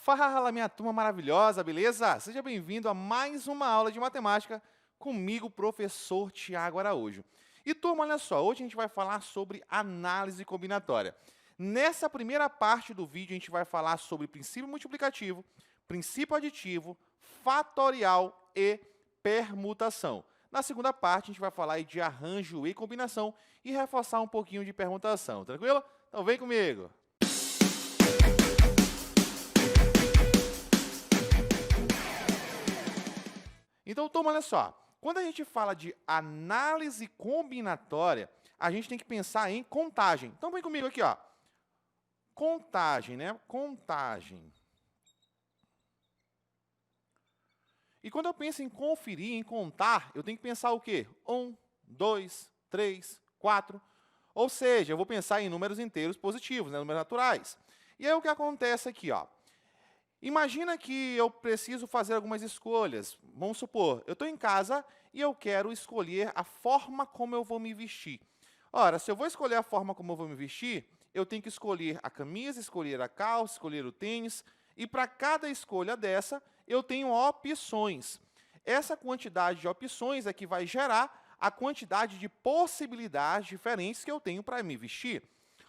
Fala, minha turma maravilhosa, beleza? Seja bem-vindo a mais uma aula de matemática comigo, professor Tiago Araújo. E, turma, olha só, hoje a gente vai falar sobre análise combinatória. Nessa primeira parte do vídeo, a gente vai falar sobre princípio multiplicativo, princípio aditivo, fatorial e permutação. Na segunda parte, a gente vai falar aí de arranjo e combinação e reforçar um pouquinho de permutação, tranquilo? Então, vem comigo! Então, turma, olha só. Quando a gente fala de análise combinatória, a gente tem que pensar em contagem. Então, vem comigo aqui, ó. Contagem, né? Contagem. E quando eu penso em conferir, em contar, eu tenho que pensar o quê? 1, 2, 3, 4. Ou seja, eu vou pensar em números inteiros positivos, né? Números naturais. E aí, o que acontece aqui, ó? Imagina que eu preciso fazer algumas escolhas. Vamos supor, eu estou em casa e eu quero escolher a forma como eu vou me vestir. Ora, se eu vou escolher a forma como eu vou me vestir, eu tenho que escolher a camisa, escolher a calça, escolher o tênis. E para cada escolha dessa, eu tenho opções. Essa quantidade de opções é que vai gerar a quantidade de possibilidades diferentes que eu tenho para me vestir.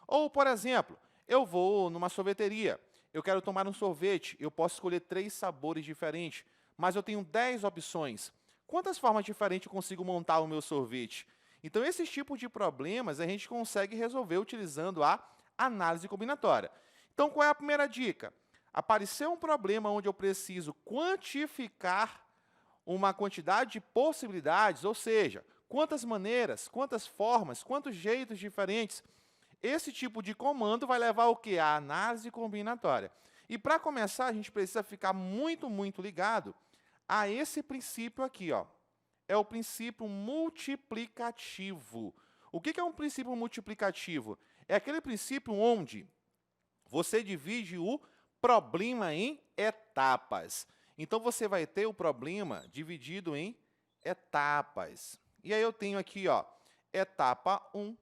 Ou, por exemplo, eu vou numa sorveteria. Eu quero tomar um sorvete, eu posso escolher 3 sabores diferentes, mas eu tenho 10 opções. Quantas formas diferentes eu consigo montar o meu sorvete? Então, esses tipos de problemas a gente consegue resolver utilizando a análise combinatória. Então, qual é a primeira dica? Apareceu um problema onde eu preciso quantificar uma quantidade de possibilidades, ou seja, quantas maneiras, quantas formas, quantos jeitos diferentes. Esse tipo de comando vai levar o quê? A análise combinatória. E para começar, a gente precisa ficar muito ligado a esse princípio aqui, ó. É o princípio multiplicativo. O que é um princípio multiplicativo? É aquele princípio onde você divide o problema em etapas. Então, você vai ter o problema dividido em etapas. E aí eu tenho aqui, ó, etapa 1,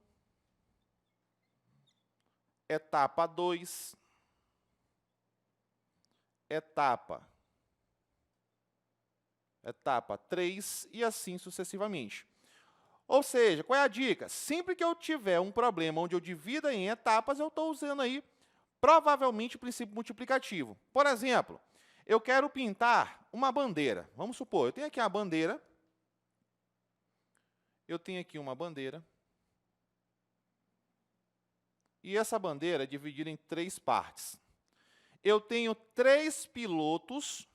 etapa 2, etapa 3 e assim sucessivamente. Ou seja, qual é a dica? Sempre que eu tiver um problema onde eu divida em etapas, eu estou usando aí provavelmente o princípio multiplicativo. Por exemplo, eu quero pintar uma bandeira. Vamos supor, eu tenho aqui a bandeira. Eu tenho aqui uma bandeira. E essa bandeira é dividida em 3 partes. Eu tenho 3 pilotos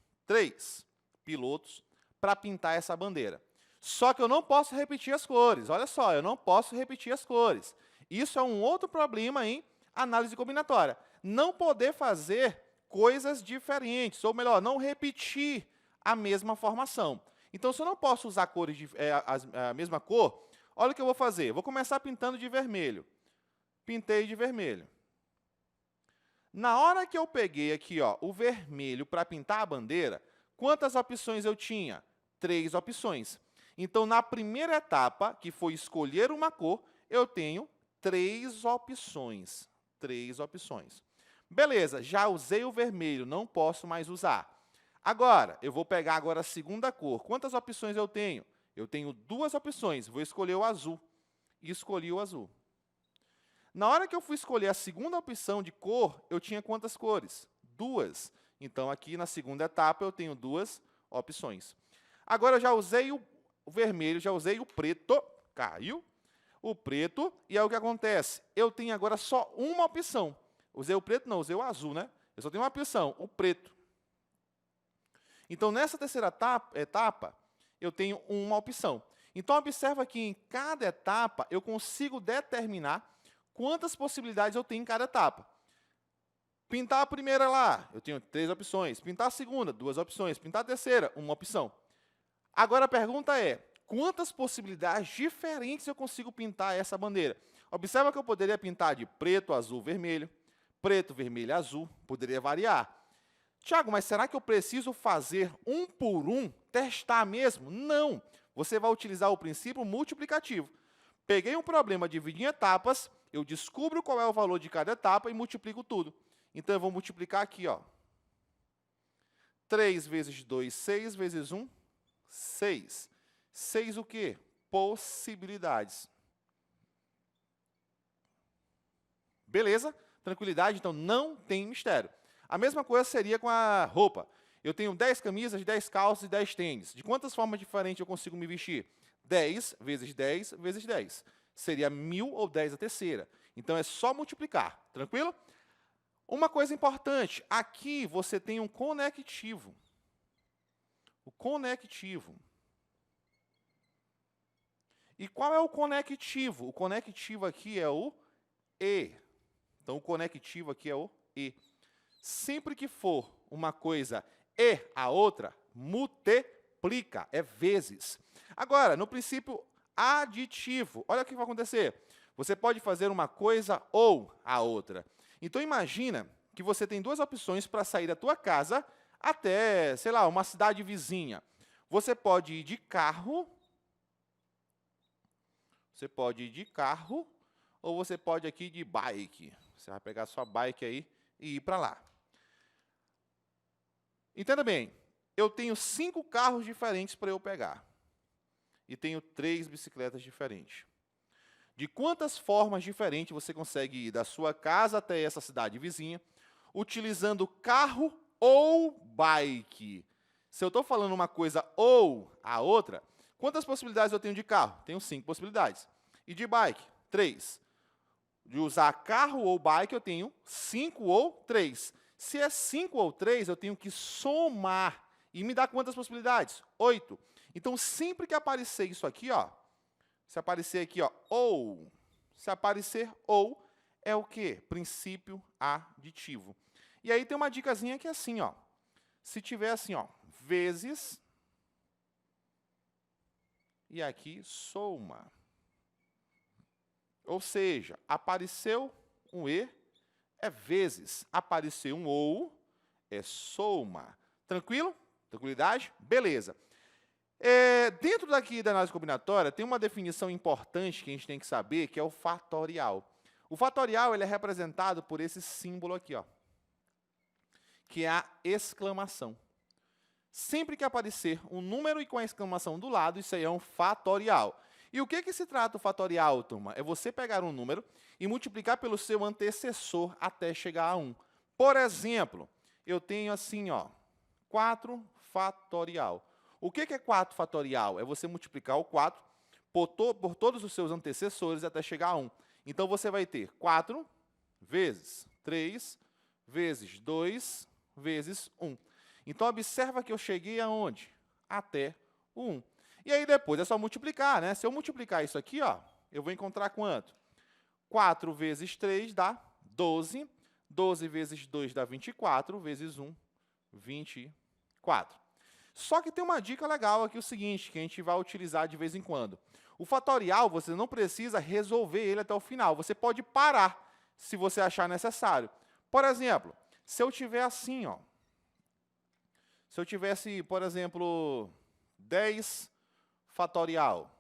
para pintar essa bandeira. Só que eu não posso repetir as cores. Olha só, eu não posso repetir as cores. Isso é um outro problema em análise combinatória. Não poder fazer coisas diferentes, ou melhor, não repetir a mesma formação. Então, se eu não posso usar cores a mesma cor, olha o que eu vou fazer. Vou começar pintando de vermelho. Pintei de vermelho. Na hora que eu peguei aqui, ó, o vermelho para pintar a bandeira, quantas opções eu tinha? 3 opções. Então, na primeira etapa, que foi escolher uma cor, eu tenho 3 opções. 3 opções. Beleza, já usei o vermelho, não posso mais usar. Agora, eu vou pegar agora a segunda cor. Quantas opções eu tenho? Eu tenho 2 opções. Vou escolher o azul. E escolhi o azul. Na hora que eu fui escolher a segunda opção de cor, eu tinha quantas cores? 2. Então, aqui na segunda etapa, eu tenho 2 opções. Agora, eu já usei o vermelho, já usei o preto, caiu o preto, e aí o que acontece? Eu tenho agora só uma opção. Usei o preto? Não, usei o azul, né? Eu só tenho uma opção, o preto. Então, nessa terceira etapa, eu tenho uma opção. Então, observa que em cada etapa, eu consigo determinar quantas possibilidades eu tenho em cada etapa. Pintar a primeira lá, eu tenho 3 opções. Pintar a segunda, 2 opções. Pintar a terceira, 1 opção. Agora a pergunta é, quantas possibilidades diferentes eu consigo pintar essa bandeira? Observa que eu poderia pintar de preto, azul, vermelho, preto, vermelho, azul. Poderia variar. Tiago, mas será que eu preciso fazer um por um? Testar mesmo? Não. Você vai utilizar o princípio multiplicativo. Peguei um problema, dividi em etapas, eu descubro qual é o valor de cada etapa e multiplico tudo. Então, eu vou multiplicar aqui, ó. 3 vezes 2, 6 vezes 1, 6. 6 o quê? Possibilidades. Beleza? Tranquilidade? Então, não tem mistério. A mesma coisa seria com a roupa. Eu tenho 10 camisas, 10 calças e 10 tênis. De quantas formas diferentes eu consigo me vestir? 10 vezes 10 vezes 10. Seria 1000 ou 10 a terceira. Então, é só multiplicar. Tranquilo? Uma coisa importante. Aqui você tem um conectivo. O conectivo. E qual é o conectivo? O conectivo aqui é o E. Então, o conectivo aqui é o E. Sempre que for uma coisa e a outra, multiplica, é vezes. Agora, no princípio aditivo, olha o que vai acontecer. Você pode fazer uma coisa ou a outra. Então, imagina que você tem duas opções para sair da tua casa até, sei lá, uma cidade vizinha. Você pode ir de carro, ou você pode aqui de bike. Você vai pegar a sua bike aí e ir para lá. Entenda bem, eu tenho 5 carros diferentes para eu pegar. E tenho 3 bicicletas diferentes. De quantas formas diferentes você consegue ir da sua casa até essa cidade vizinha, utilizando carro ou bike? Se eu estou falando uma coisa ou a outra, quantas possibilidades eu tenho de carro? Tenho 5 possibilidades. E de bike? 3. De usar carro ou bike, eu tenho 5 ou 3. Se é 5 ou 3, eu tenho que somar. E me dá quantas possibilidades? 8. Então, sempre que aparecer isso aqui, ó, se aparecer aqui, ó, ou, se aparecer ou, é o quê? Princípio aditivo. E aí tem uma dicasinha que é assim, ó. Se tiver assim, ó, vezes, e aqui soma. Ou seja, apareceu um E, é vezes. Apareceu um ou, é soma. Tranquilo? Tranquilidade? Beleza. Dentro daqui da análise combinatória, tem uma definição importante que a gente tem que saber, que é o fatorial. O fatorial ele é representado por esse símbolo aqui, ó, que é a exclamação. Sempre que aparecer um número e com a exclamação do lado, isso aí é um fatorial. E o que se trata o fatorial, turma? É você pegar um número e multiplicar pelo seu antecessor até chegar a 1. Por exemplo, eu tenho assim, ó, 4 fatorial. O que é 4 fatorial? É você multiplicar o 4 por todos os seus antecessores até chegar a 1. Então, você vai ter 4 vezes 3 vezes 2 vezes 1. Então, observa que eu cheguei aonde? Até o 1. E aí, depois, é só multiplicar, né? Se eu multiplicar isso aqui, ó, eu vou encontrar quanto? 4 vezes 3 dá 12. 12 vezes 2 dá 24, vezes 1, 24. Só que tem uma dica legal aqui, o seguinte, que a gente vai utilizar de vez em quando. O fatorial, você não precisa resolver ele até o final. Você pode parar, se você achar necessário. Por exemplo, se eu tiver assim, ó. Se eu tivesse, por exemplo, 10 fatorial,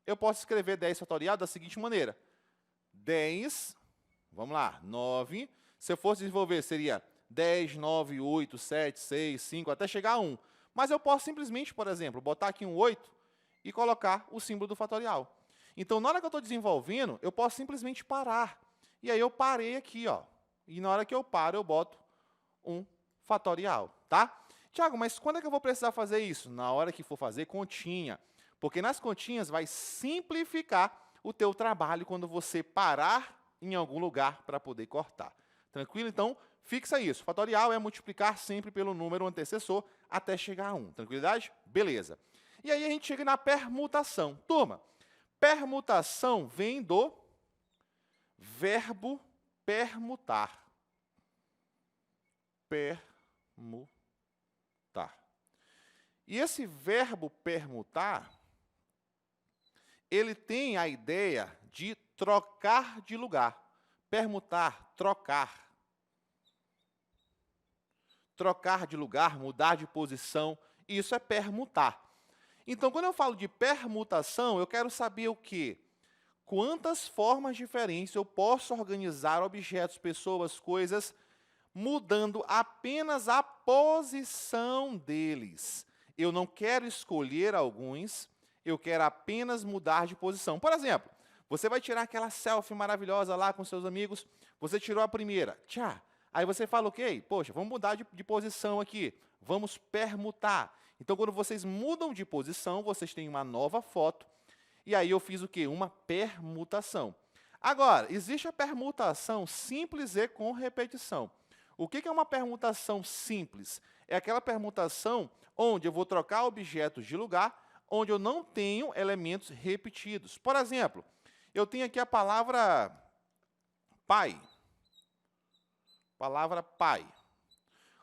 eu posso escrever 10 fatorial da seguinte maneira. 10, vamos lá, 9. Se eu fosse desenvolver, seria 10, 9, 8, 7, 6, 5, até chegar a 1. Mas eu posso simplesmente, por exemplo, botar aqui um 8 e colocar o símbolo do fatorial. Então, na hora que eu estou desenvolvendo, eu posso simplesmente parar. E aí eu parei aqui, ó. E na hora que eu paro, eu boto um fatorial, tá? Tiago, mas quando é que eu vou precisar fazer isso? Na hora que for fazer continha. Porque nas continhas vai simplificar o teu trabalho quando você parar em algum lugar para poder cortar. Tranquilo? Então, fixa isso. Fatorial é multiplicar sempre pelo número antecessor até chegar a 1. Tranquilidade? Beleza. E aí a gente chega na permutação. Turma, permutação vem do verbo permutar. Permutar. E esse verbo permutar, ele tem a ideia de trocar de lugar. Permutar, trocar. Trocar de lugar, mudar de posição, isso é permutar. Então, quando eu falo de permutação, eu quero saber o quê? Quantas formas diferentes eu posso organizar objetos, pessoas, coisas, mudando apenas a posição deles. Eu não quero escolher alguns, eu quero apenas mudar de posição. Por exemplo, você vai tirar aquela selfie maravilhosa lá com seus amigos, você tirou a primeira, tchá. Aí você fala, ok, poxa, vamos mudar de posição aqui, vamos permutar. Então, quando vocês mudam de posição, vocês têm uma nova foto, e aí eu fiz o quê? Uma permutação. Agora, existe a permutação simples e com repetição. O que é uma permutação simples? É aquela permutação onde eu vou trocar objetos de lugar, onde eu não tenho elementos repetidos. Por exemplo, eu tenho aqui a palavra pai. Palavra pai.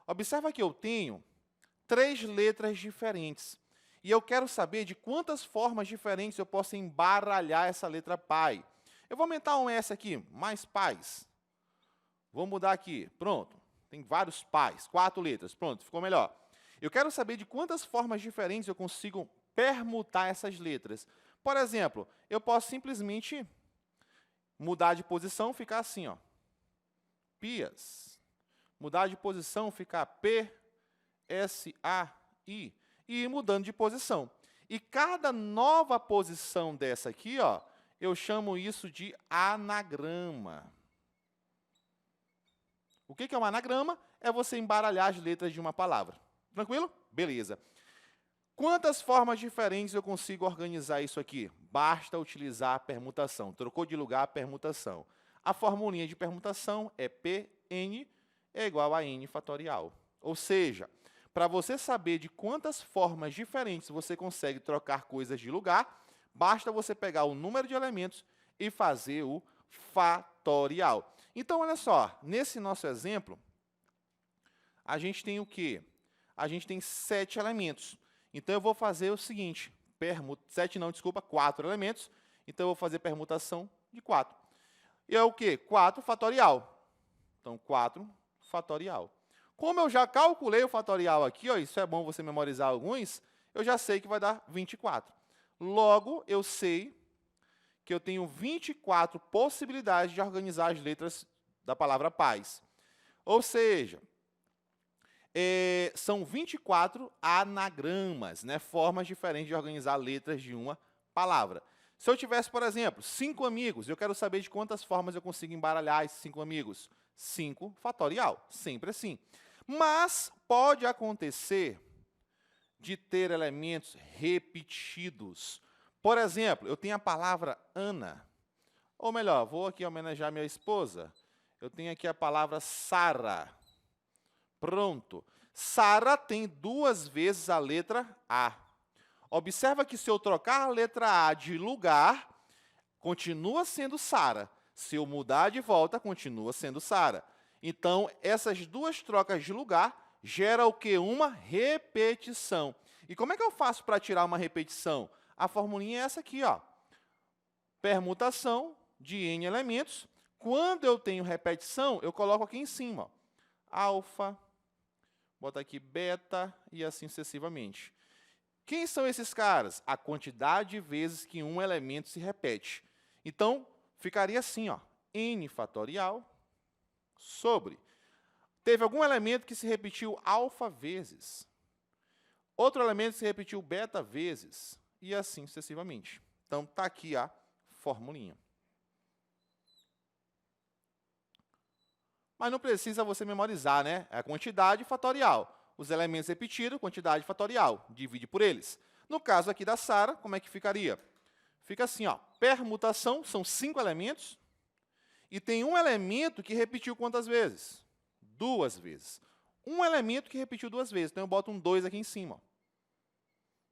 Observa que eu tenho 3 letras diferentes. E eu quero saber de quantas formas diferentes eu posso embaralhar essa letra pai. Eu vou aumentar um S aqui, mais pais. Vou mudar aqui, pronto. Tem vários pais, 4 letras, pronto, ficou melhor. Eu quero saber de quantas formas diferentes eu consigo permutar essas letras. Por exemplo, eu posso simplesmente mudar de posição, ficar assim, ó. Pias. Mudar de posição, ficar P, S, A, I. E ir mudando de posição. E cada nova posição dessa aqui, ó, eu chamo isso de anagrama. O que é um anagrama? É você embaralhar as letras de uma palavra. Tranquilo? Beleza. Quantas formas diferentes eu consigo organizar isso aqui? Basta utilizar a permutação. Trocou de lugar a permutação. A formulinha de permutação é Pn é igual a n fatorial. Ou seja, para você saber de quantas formas diferentes você consegue trocar coisas de lugar, basta você pegar o número de elementos e fazer o fatorial. Então, olha só, nesse nosso exemplo, a gente tem o quê? A gente tem 7 elementos. Então, eu vou fazer o seguinte, 4 elementos, então eu vou fazer permutação de 4. E é o quê? 4 fatorial. Então, 4 fatorial. Como eu já calculei o fatorial aqui, ó, isso é bom você memorizar alguns, eu já sei que vai dar 24. Logo, eu sei que eu tenho 24 possibilidades de organizar as letras da palavra paz. Ou seja, são 24 anagramas, né, formas diferentes de organizar letras de uma palavra. Se eu tivesse, por exemplo, 5 amigos, eu quero saber de quantas formas eu consigo embaralhar esses 5 amigos. 5 fatorial, sempre assim. Mas pode acontecer de ter elementos repetidos. Por exemplo, eu tenho a palavra Ana. Ou melhor, vou aqui homenagear minha esposa. Eu tenho aqui a palavra Sara. Pronto. Sara tem 2 vezes a letra A. Observa que se eu trocar a letra A de lugar, continua sendo Sara. Se eu mudar de volta, continua sendo Sara. Então, essas 2 trocas de lugar geram o quê? Uma repetição. E como é que eu faço para tirar uma repetição? A formulinha é essa aqui, ó. Permutação de n elementos. Quando eu tenho repetição, eu coloco aqui em cima, ó, alfa, bota aqui beta e assim sucessivamente. Quem são esses caras? A quantidade de vezes que um elemento se repete. Então, ficaria assim, ó, n fatorial sobre. Teve algum elemento que se repetiu alfa vezes. Outro elemento se repetiu beta vezes. E assim sucessivamente. Então, está aqui a formulinha. Mas não precisa você memorizar, né? É a quantidade fatorial. Os elementos repetidos, quantidade fatorial. Divide por eles. No caso aqui da Sara, como é que ficaria? Fica assim, ó, permutação, são 5 elementos. E tem um elemento que repetiu quantas vezes? 2 vezes. Um elemento que repetiu 2 vezes. Então, eu boto um 2 aqui em cima. Ó.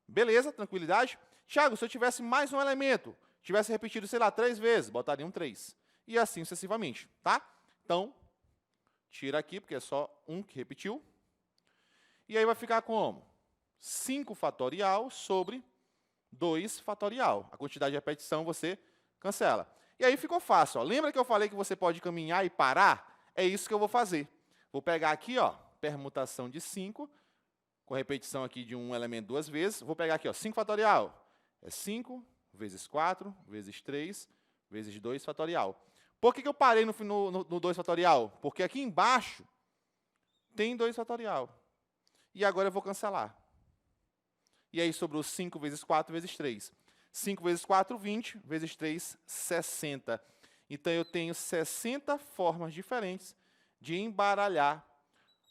Beleza? Tranquilidade? Tiago, se eu tivesse mais um elemento, tivesse repetido, sei lá, 3 vezes, botaria um 3. E assim sucessivamente, tá? Então, tira aqui, porque é só um que repetiu. E aí vai ficar como? 5 fatorial sobre 2 fatorial. A quantidade de repetição você cancela. E aí ficou fácil. Ó. Lembra que eu falei que você pode caminhar e parar? É isso que eu vou fazer. Vou pegar aqui, ó, permutação de 5, com repetição aqui de um elemento 2 vezes. Vou pegar aqui, ó, 5 fatorial. É 5 vezes 4, vezes 3, vezes 2 fatorial. Por que eu parei no 2 fatorial? Porque aqui embaixo tem 2 fatorial. E agora eu vou cancelar. E aí sobrou 5 vezes 4 vezes 3. 5 vezes 4, 20, vezes 3, 60. Então, eu tenho 60 formas diferentes de embaralhar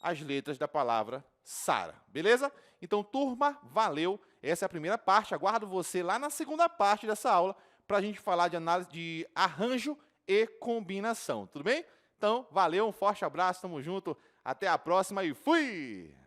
as letras da palavra Sara. Beleza? Então, turma, valeu. Essa é a primeira parte. Aguardo você lá na segunda parte dessa aula para a gente falar de análise de arranjo e combinação. Tudo bem? Então, valeu, um forte abraço, tamo junto. Até a próxima e fui!